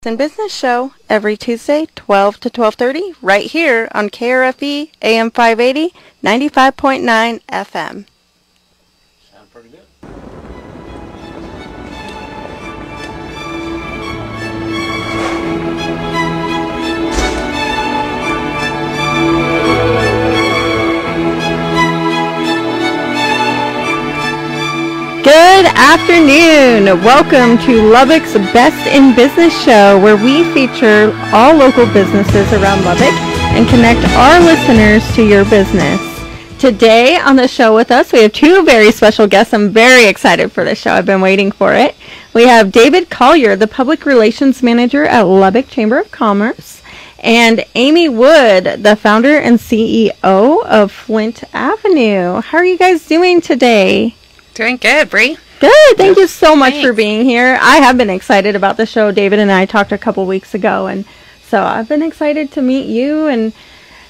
and Business Show every Tuesday, 12 to 12:30, right here on KRFE AM 580, 95.9 FM. Sound pretty good. Good afternoon. Welcome to Lubbock's Best in Business Show, where we feature all local businesses around Lubbock and connect our listeners to your business. Today on the show with us, we have two very special guests. I'm very excited for this show. I've been waiting for it. We have David Collier, the Public Relations Manager at Lubbock Chamber of Commerce, and Amy Wood, the founder and CEO of Flint Avenue. How are you guys doing today? Doing good, Bree. Good. Thank you so much for being here. I have been excited about the show. David and I talked a couple weeks ago, and so I've been excited to meet you and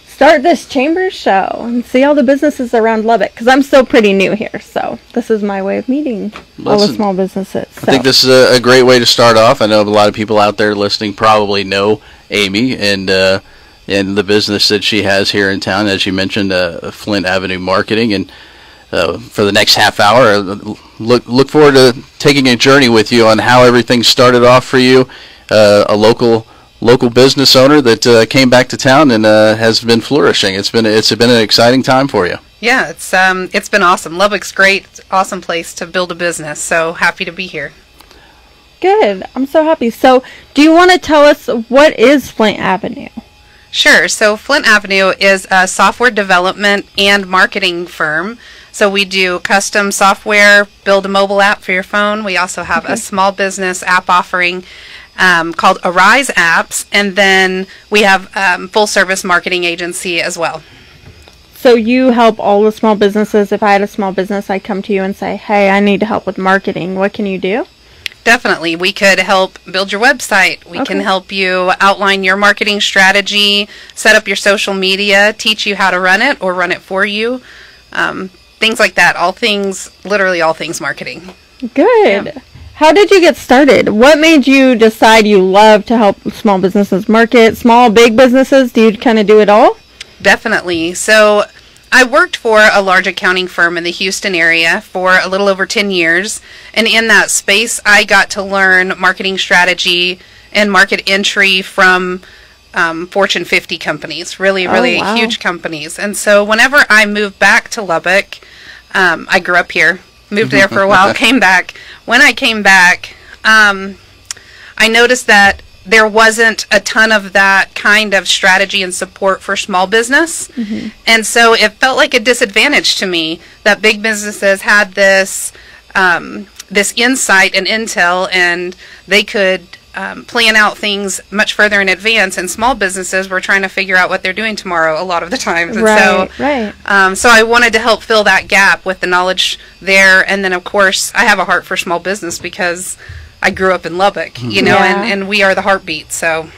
start this chamber show and see all the businesses around Lubbock, because I'm still pretty new here, so this is my way of meeting all the small businesses. I think this is a great way to start off. I know a lot of people out there listening probably know Amy and the business that she has here in town, as you mentioned, Flint Avenue Marketing, and for the next half hour, look forward to taking a journey with you on how everything started off for you, a local business owner that came back to town and has been flourishing. It's been an exciting time for you. Yeah, it's been awesome. Lubbock's great, awesome place to build a business. So happy to be here. Good. I'm so happy. So, do you want to tell us what is Flint Avenue? Sure. So Flint Avenue is a software development and marketing firm. So we do custom software, build a mobile app for your phone. We also have a small business app offering called Arise Apps, and then we have full service marketing agency as well. So you help all the small businesses. If I had a small business, I'd come to you and say, hey, I need help with marketing. What can you do? Definitely. We could help build your website. We can help you outline your marketing strategy, set up your social media, teach you how to run it or run it for you. Things like that. Literally all things marketing. Good. Yeah. How did you get started? What made you decide you love to help small businesses market? Small, big businesses? Do you kind of do it all? Definitely. So I worked for a large accounting firm in the Houston area for a little over 10 years. And in that space, I got to learn marketing strategy and market entry from Fortune 50 companies, really huge companies. And so whenever I moved back to Lubbock, I grew up here, moved there for a while, came back. When I came back, I noticed that there wasn't a ton of that kind of strategy and support for small business. And so it felt like a disadvantage to me that big businesses had this insight and intel, and they could plan out things much further in advance, and small businesses were trying to figure out what they're doing tomorrow a lot of the times. And so I wanted to help fill that gap with the knowledge there. And then, of course, I have a heart for small business because I grew up in Lubbock, and we are the heartbeat. So,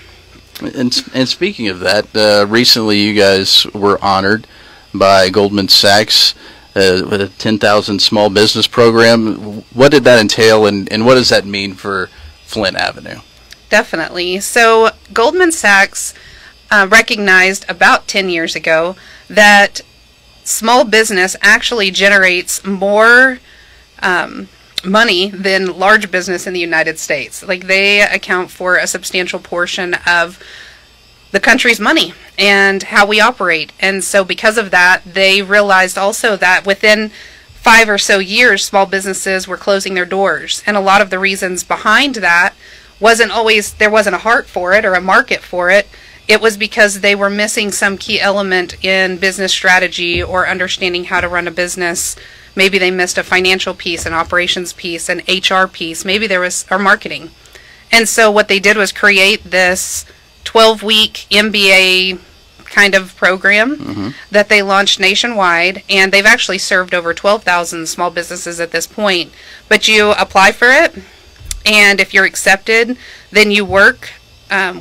and speaking of that, recently you guys were honored by Goldman Sachs with a 10,000 small business program. What did that entail, and what does that mean for Flint Avenue? Definitely. So Goldman Sachs recognized about 10 years ago that small business actually generates more money than large business in the United States. Like, they account for a substantial portion of the country's money and how we operate. And so because of that, they realized also that within 5 or so years, small businesses were closing their doors. And a lot of the reasons behind that wasn't always there wasn't a heart for it or a market for it. It was because they were missing some key element in business strategy or understanding how to run a business. Maybe they missed a financial piece, an operations piece, an HR piece. Maybe there was or marketing. And so what they did was create this 12-week MBA kind of program that they launched nationwide, and they've actually served over 12,000 small businesses at this point. But you apply for it, and if you're accepted, then you work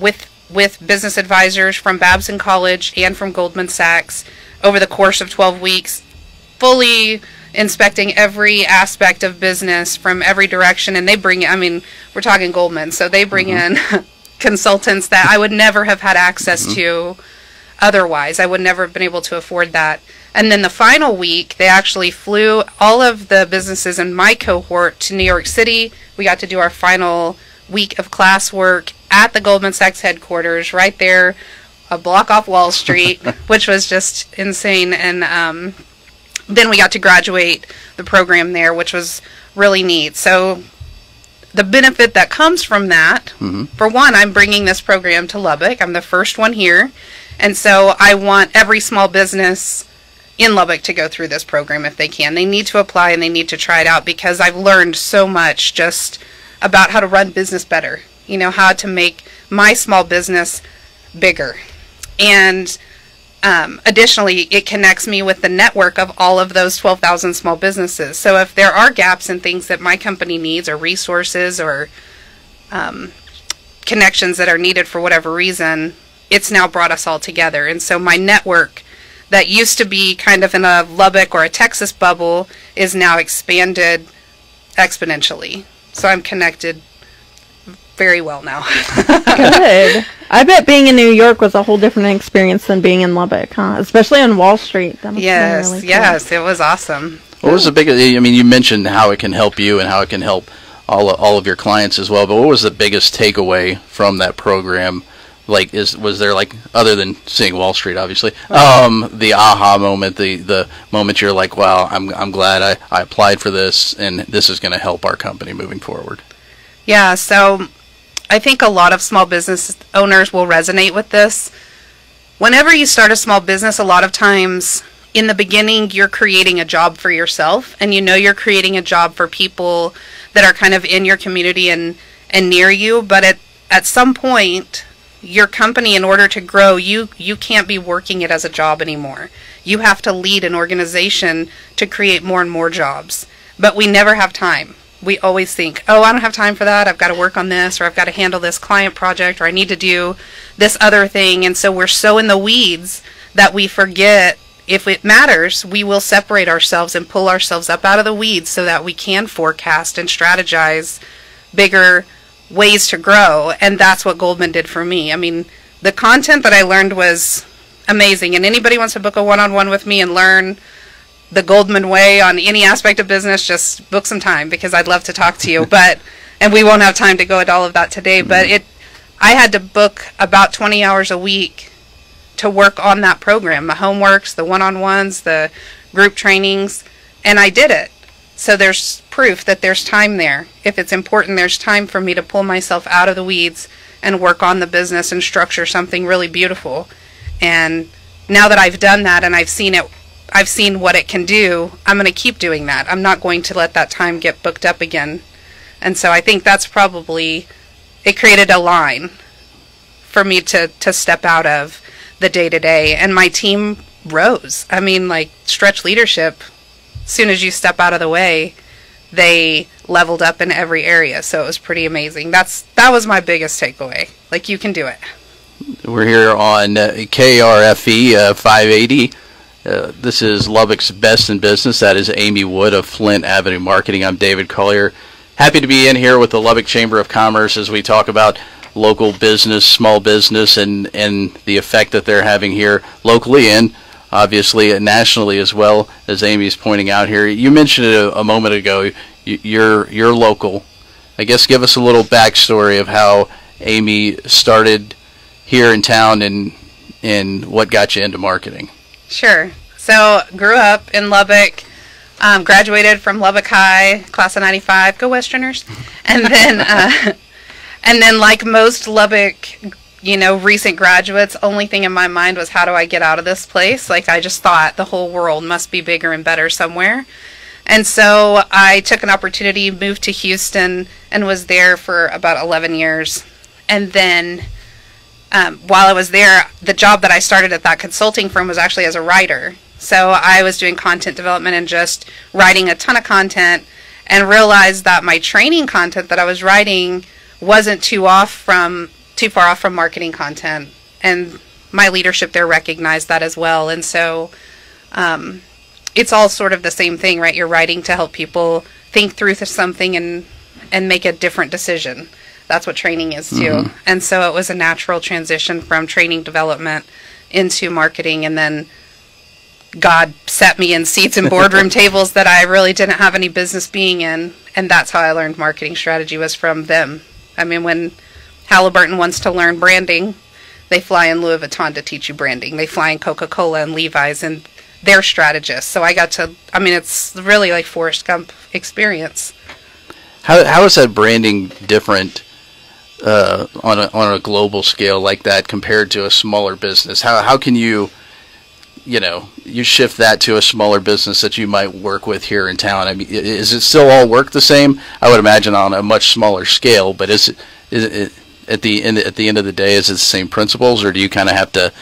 with business advisors from Babson College and from Goldman Sachs over the course of 12 weeks, fully inspecting every aspect of business from every direction. And they bring, I mean, we're talking Goldman, so they bring in consultants that I would never have had access to otherwise. I would never have been able to afford that. And then the final week, they actually flew all of the businesses in my cohort to New York City. We got to do our final week of classwork at the Goldman Sachs headquarters right there, a block off Wall Street, which was just insane. And then we got to graduate the program there, which was really neat. So the benefit that comes from that, for one, I'm bringing this program to Lubbock. I'm the first one here. And so I want every small business in Lubbock to go through this program if they can. They need to apply and they need to try it out, because I've learned so much just about how to run business better, you know, how to make my small business bigger. And additionally, it connects me with the network of all of those 12,000 small businesses. So if there are gaps in things that my company needs, or resources, or connections that are needed for whatever reason, it's now brought us all together. And so my network that used to be kind of in a Lubbock or a Texas bubble is now expanded exponentially. So I'm connected very well now. Good. I bet being in New York was a whole different experience than being in Lubbock, huh? Especially on Wall Street. That must Yes, really cool. yes, it was awesome. What was the biggest? I mean, you mentioned how it can help you and how it can help all of your clients as well. But what was the biggest takeaway from that program? Like, was there, like, other than seeing Wall Street, obviously, the aha moment, the moment you're like, wow, I'm glad I applied for this, and this is going to help our company moving forward? Yeah, so I think a lot of small business owners will resonate with this. Whenever you start a small business, a lot of times in the beginning, you're creating a job for yourself, and you know you're creating a job for people that are kind of in your community and near you. But at some point, your company, in order to grow, you can't be working it as a job anymore. You have to lead an organization to create more and more jobs. But we never have time. We always think, oh, I don't have time for that. I've got to work on this, or I've got to handle this client project, or I need to do this other thing. And so we're so in the weeds that we forget, if it matters, we will separate ourselves and pull ourselves up out of the weeds so that we can forecast and strategize bigger ways to grow. And that's what Goldman did for me. I mean, the content that I learned was amazing. And anybody wants to book a one-on-one with me and learn the Goldman way on any aspect of business, just book some time, because I'd love to talk to you. And we won't have time to go into all of that today, but I had to book about 20 hours a week to work on that program, the homeworks, the one-on-ones, the group trainings, and I did it. So there's proof that there's time there. If it's important, there's time for me to pull myself out of the weeds and work on the business and structure something really beautiful. And now that I've done that and I've seen what it can do, I'm going to keep doing that. I'm not going to let that time get booked up again. And so I think that's probably, it created a line for me to step out of the day-to-day. And my team rose. I mean, like, stretch leadership, as soon as you step out of the way, they leveled up in every area. So it was pretty amazing. That was my biggest takeaway. Like, you can do it. We're here on KRFE 580. This is Lubbock's Best in Business. That is Amy Wood of Flint Avenue Marketing. I'm David Collier. Happy to be in here with the Lubbock Chamber of Commerce as we talk about local business, small business, and the effect that they're having here locally and obviously nationally as well, as Amy's pointing out here. You mentioned it a moment ago. You're local. I guess give us a little backstory of how Amy started here in town and what got you into marketing. Sure. So, grew up in Lubbock, graduated from Lubbock High, class of '95. Go Westerners! And then, like most Lubbock, recent graduates, only thing in my mind was, how do I get out of this place? Like, I just thought the whole world must be bigger and better somewhere. And so I took an opportunity, moved to Houston, and was there for about 11 years. And then while I was there, the job that I started at that consulting firm was actually as a writer. So I was doing content development and just writing a ton of content, and realized that my training content that I was writing wasn't too far off from marketing content. And my leadership there recognized that as well. And so it's all sort of the same thing, right? You're writing to help people think through something and make a different decision. that's what training is too. And so it was a natural transition from training development into marketing, and then God set me in seats and boardroom tables that I really didn't have any business being in, and that's how I learned marketing strategy, was from them. I mean, when Halliburton wants to learn branding, they fly in Louis Vuitton to teach you branding. They fly in Coca-Cola and Levi's, and they're strategists. So I got to, I mean, it's really like Forrest Gump experience. How is that branding different on a global scale like that compared to a smaller business? How can you shift that to a smaller business that you might work with here in town? I mean, is it still all work the same? I would imagine on a much smaller scale, but is it at the end of the day, is it the same principles, or do you kind of have to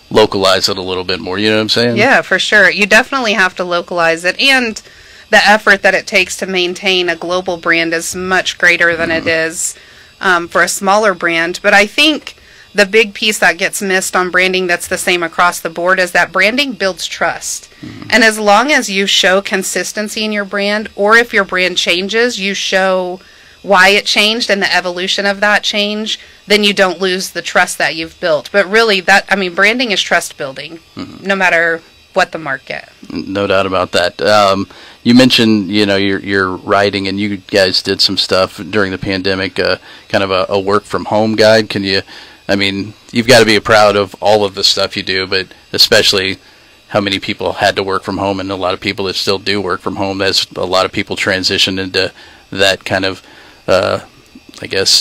localize it a little bit more? You know what I'm saying? Yeah, for sure. You definitely have to localize it, and the effort that it takes to maintain a global brand is much greater than it is for a smaller brand. But I think the big piece that gets missed on branding that's the same across the board is that branding builds trust. And as long as you show consistency in your brand, or if your brand changes, you show why it changed and the evolution of that change, then you don't lose the trust that you've built. But really, branding is trust building, no matter what the market. No doubt about that. You mentioned, your writing, and you guys did some stuff during the pandemic, kind of a work from home guide. You've got to be proud of all of the stuff you do, but especially how many people had to work from home, and a lot of people that still do work from home. As a lot of people transition into that kind of,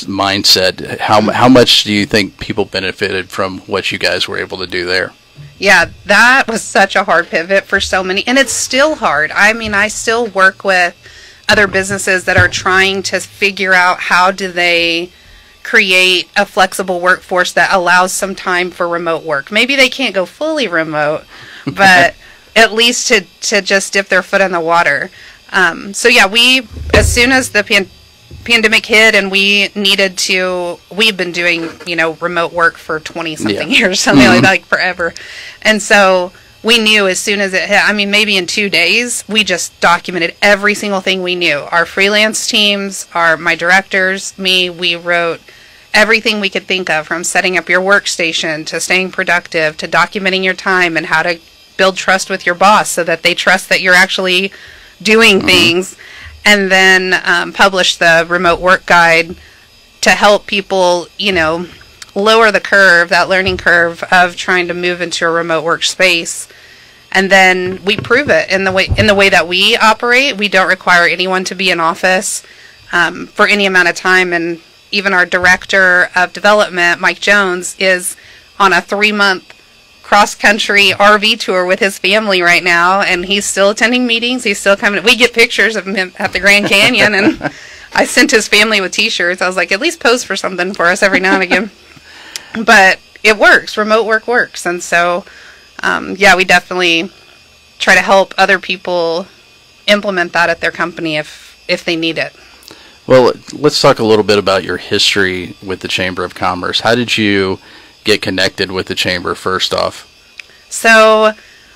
mindset. How much do you think people benefited from what you guys were able to do there? Yeah, that was such a hard pivot for so many, and it's still hard. I mean, I still work with other businesses that are trying to figure out how do they create a flexible workforce that allows some time for remote work. Maybe they can't go fully remote, but at least to just dip their foot in the water. So yeah, as soon as the pandemic hit and we've been doing, remote work for 20 something years, something like forever. And so we knew as soon as it hit, maybe in 2 days, we just documented every single thing we knew. Our freelance teams, my directors, we wrote everything we could think of, from setting up your workstation to staying productive to documenting your time and how to build trust with your boss so that they trust that you're actually doing things. And then publish the remote work guide to help people, lower the curve, that learning curve of trying to move into a remote workspace. And then we prove it in the way that we operate. We don't require anyone to be in office for any amount of time. And even our director of development, Mike Jones, is on a 3-month cross-country RV tour with his family right now, and he's still attending meetings. He's still coming. We get pictures of him at the Grand Canyon, and I sent his family with T-shirts. I was like, at least pose for something for us every now and again. But it works. Remote work works. And so, we definitely try to help other people implement that at their company if they need it. Well, let's talk a little bit about your history with the Chamber of Commerce. How did you get connected with the Chamber first off? So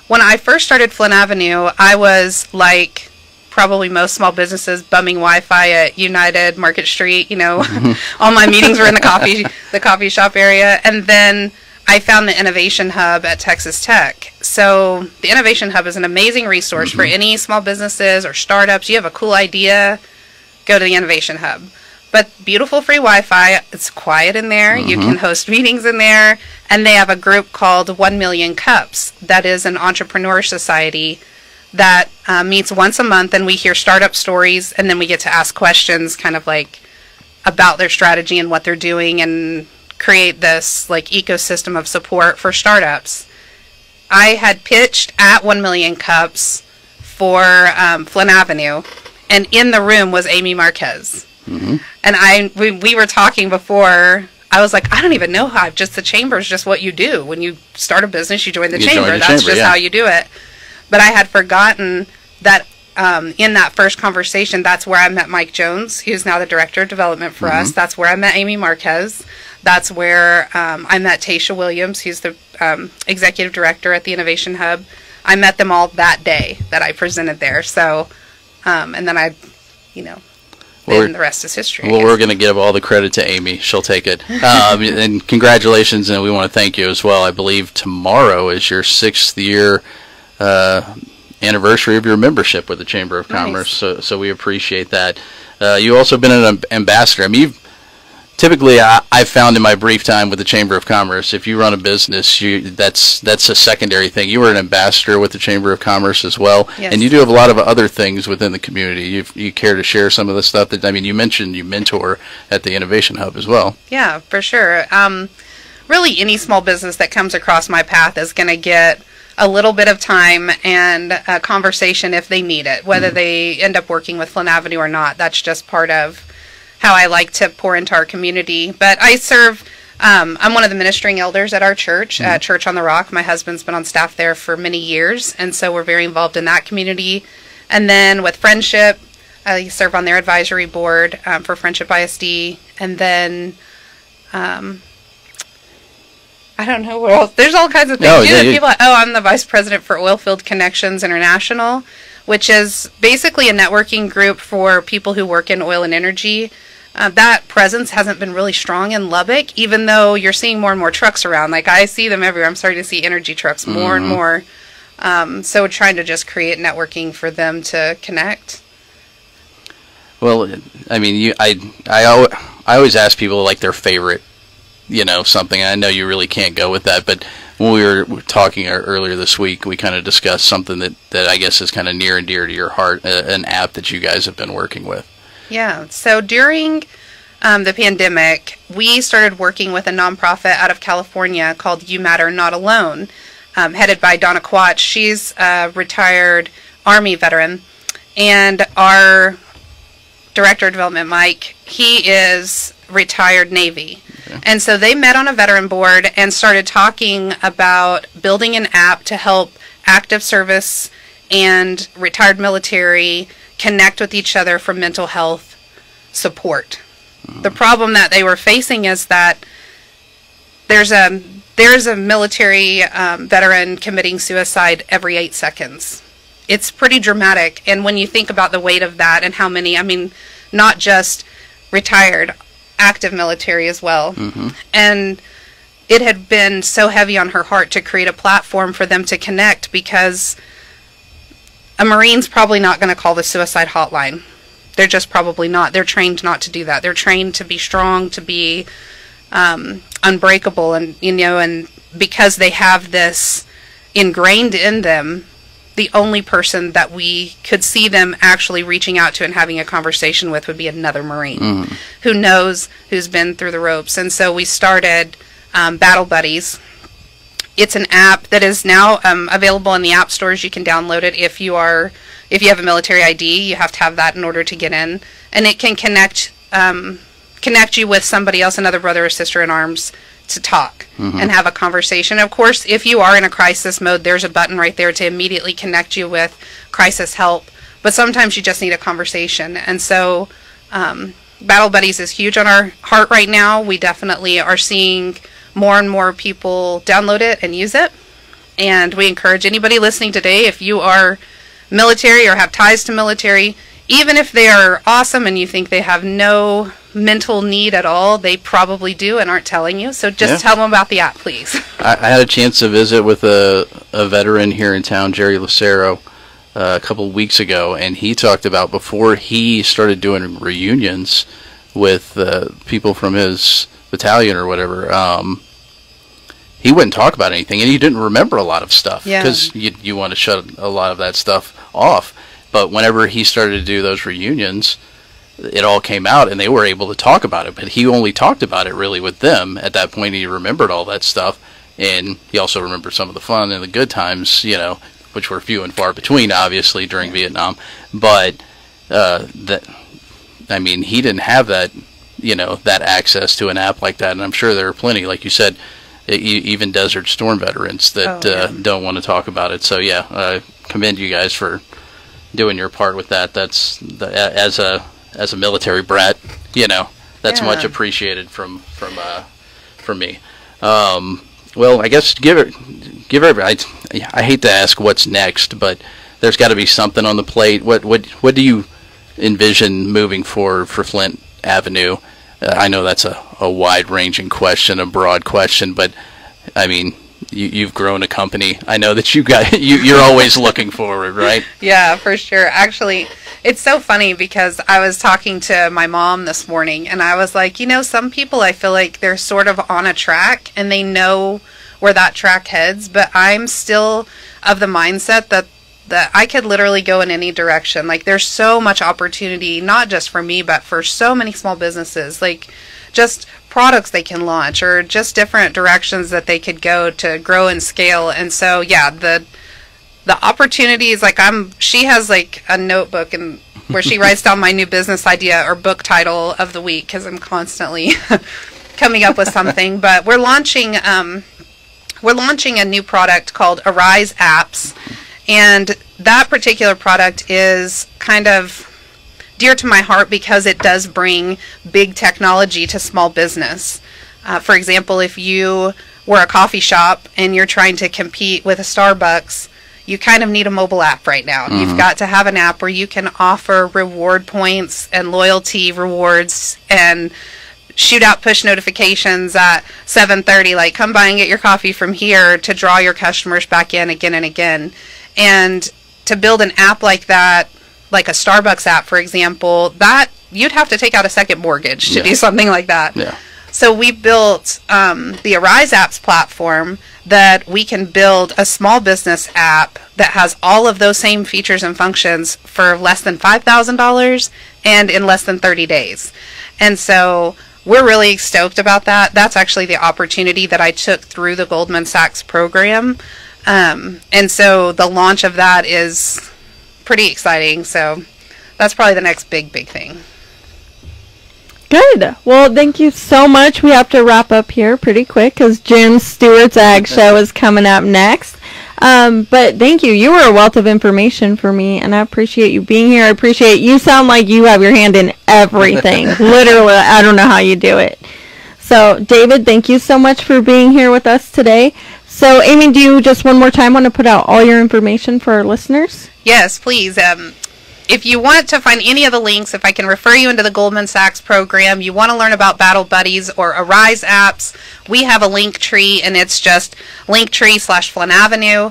when I first started Flint Avenue, I was like probably most small businesses, bumming Wi-Fi at United Market Street. All my meetings were in the coffee shop area. And then I found the Innovation Hub at Texas Tech. So the Innovation Hub is an amazing resource for any small businesses or startups. You have a cool idea, go to the Innovation Hub. But beautiful free Wi-Fi, it's quiet in there, you can host meetings in there, and they have a group called 1 Million Cups that is an entrepreneur society that meets once a month, and we hear startup stories, and then we get to ask questions kind of like about their strategy and what they're doing, and create this like ecosystem of support for startups. I had pitched at 1 Million Cups for Flint Avenue, and in the room was Amy Marquez. And we were talking before. I was like, I don't even know how. The chamber is just what you do. When you start a business, you join the chamber. That's just how you do it. But I had forgotten that in that first conversation, that's where I met Mike Jones, who's now the director of development for us. That's where I met Amy Marquez. That's where I met Tasha Williams, who's the executive director at the Innovation Hub. I met them all that day that I presented there. So, and then then the rest is history. Well, we're going to give all the credit to Amy. She'll take it. And congratulations, and we want to thank you as well. I believe tomorrow is your 6th year anniversary of your membership with the Chamber of Commerce, Nice. so we appreciate that. You've also been an ambassador. I mean, typically, I've found in my brief time with the Chamber of Commerce, if you run a business, that's a secondary thing. You were an ambassador with the Chamber of Commerce as well, Yes. and you do have a lot of other things within the community. You care to share some of the stuff that, I mean, you mentioned you mentor at the Innovation Hub as well. Yeah, for sure. Really, any small business that comes across my path is going to get a little bit of time and a conversation if they need it, whether they end up working with Flint Avenue or not. That's just part of how I like to pour into our community. But I serve, I'm one of the ministering elders at our church, at Church on the Rock. My husband's been on staff there for many years, and so we're very involved in that community. And then with Friendship, I serve on their advisory board for Friendship ISD. And then, I don't know what else. There's all kinds of things. I'm the vice president for Oilfield Connections International, which is basically a networking group for people who work in oil and energy. That presence hasn't been really strong in Lubbock, even though you're seeing more and more trucks around. Like, I see them everywhere. I'm starting to see energy trucks more and more. So we're trying to just create networking for them to connect. Well, I mean, I always ask people like their favorite, something. I know you really can't go with that, but when we were talking earlier this week, we kind of discussed something that I guess is kind of near and dear to your heart, an app that you guys have been working with. Yeah. So during the pandemic, we started working with a nonprofit out of California called You Matter Not Alone, headed by Donna Quatch. She's a retired Army veteran, and our Director of Development, Mike, he is retired Navy. Okay. And so they met on a veteran board and started talking about building an app to help active service and retired military connect with each other for mental health support. The problem that they were facing is that there's a military veteran committing suicide every 8 seconds. It's pretty dramatic, and when you think about the weight of that and how many, I mean, not just retired, active military as well. And it had been so heavy on her heart to create a platform for them to connect, because a Marine's probably not going to call the suicide hotline. They're just probably not. They're trained not to do that. They're trained to be strong, to be unbreakable, and and because they have this ingrained in them, the only person that we could see them actually reaching out to and having a conversation with would be another Marine who knows, who's been through the ropes. And so we started Battle Buddies. It's an app that is now available in the app stores. You can download it if you have a military ID. You have to have that in order to get in, and it can connect you with somebody else, another brother or sister in arms, to talk and have a conversation. Of course, if you are in a crisis mode, there's a button right there to immediately connect you with crisis help. But sometimes you just need a conversation. And so Battle Buddies is huge on our heart right now. We definitely are seeing more and more people download it and use it. And we encourage anybody listening today, if you are military or have ties to military, even if they are awesome and you think they have no mental need at all, they probably do and aren't telling you. So just tell them about the app, please. I had a chance to visit with a veteran here in town, Jerry Lucero, a couple of weeks ago, and he talked about before he started doing reunions with people from his battalion or whatever, he wouldn't talk about anything, and he didn't remember a lot of stuff because you want to shut a lot of that stuff off. But whenever he started to do those reunions, it all came out, and they were able to talk about it. But he only talked about it really with them. At that point, he remembered all that stuff, and he also remembered some of the fun and the good times, which were few and far between, obviously, during Vietnam. But he didn't have that, that access to an app like that. And I'm sure there are plenty, like you said, even Desert Storm veterans that don't want to talk about it. So I commend you guys for doing your part with that. That's as a military brat, that's much appreciated from me. Well, I guess I hate to ask what's next, but there's got to be something on the plate. What do you envision moving forward for Flint Avenue? I know that's a wide-ranging question, a broad question, but I mean, you've grown a company. I know that you're always looking forward, right? Yeah, for sure. Actually, it's so funny because I was talking to my mom this morning, and I was like, some people, I feel like they're sort of on a track and they know where that track heads, but I'm still of the mindset that I could literally go in any direction. Like, there's so much opportunity, not just for me, but for so many small businesses, like just products they can launch or just different directions that they could go to grow and scale. And so, yeah, the opportunities, like she has like a notebook and where she writes down my new business idea or book title of the week, because I'm constantly coming up with something. But we're launching a new product called Arise Apps. And that particular product is kind of dear to my heart because it does bring big technology to small business. For example, if you were a coffee shop and you're trying to compete with a Starbucks, you kind of need a mobile app right now. Mm-hmm. You've got to have an app where you can offer reward points and loyalty rewards and shoot out push notifications at 7:30, like, come by and get your coffee from here, to draw your customers back in again and again. And to build an app like that, like a Starbucks app, for example, that you'd have to take out a second mortgage to do something like that. Yeah. So we built the Arise Apps platform that we can build a small business app that has all of those same features and functions for less than $5,000 and in less than 30 days. And so we're really stoked about that. That's actually the opportunity that I took through the Goldman Sachs program. And so the launch of that is pretty exciting. So that's probably the next big thing. Good. Well, thank you so much. We have to wrap up here pretty quick because Jim Stewart's Ag Show is coming up next. But thank you. You were a wealth of information for me, and I appreciate you being here. I appreciate you. Sound like you have your hand in everything. Literally, I don't know how you do it. So, David, thank you so much for being here with us today. So, Amy, do you just one more time want to put out all your information for our listeners? Yes, please. If you want to find any of the links, if I can refer you into the Goldman Sachs program, you want to learn about Battle Buddies or Arise Apps, we have a link tree, and it's just linktree/Flint Avenue.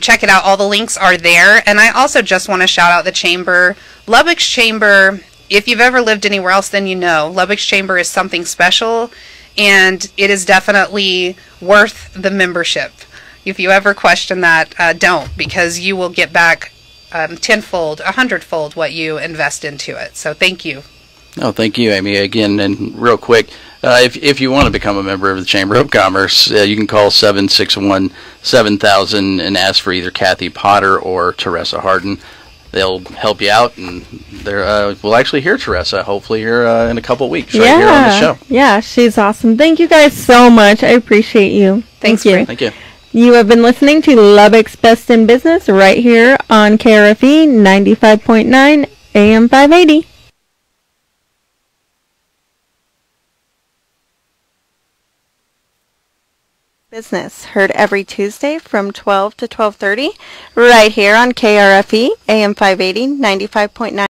Check it out. All the links are there. And I also just want to shout out the Chamber. Lubbock's Chamber, if you've ever lived anywhere else, then you know Lubbock's Chamber is something special, and it is definitely worth the membership. If you ever question that, don't, because you will get back tenfold, 100-fold what you invest into it. So thank you. No, thank you, Amy. Again, and real quick, if you want to become a member of the Chamber of Commerce, you can call 761-7000 and ask for either Kathy Potter or Teresa Harden. They'll help you out, and we'll actually hear Teresa hopefully here in a couple of weeks right here on the show. Yeah, she's awesome. Thank you guys so much. I appreciate you. Thank you. Thank you. You have been listening to Lubbock's Best in Business right here on KRFE 95.9 AM 580. Business heard every Tuesday from 12 to 12:30 right here on KRFE AM 580 95.9.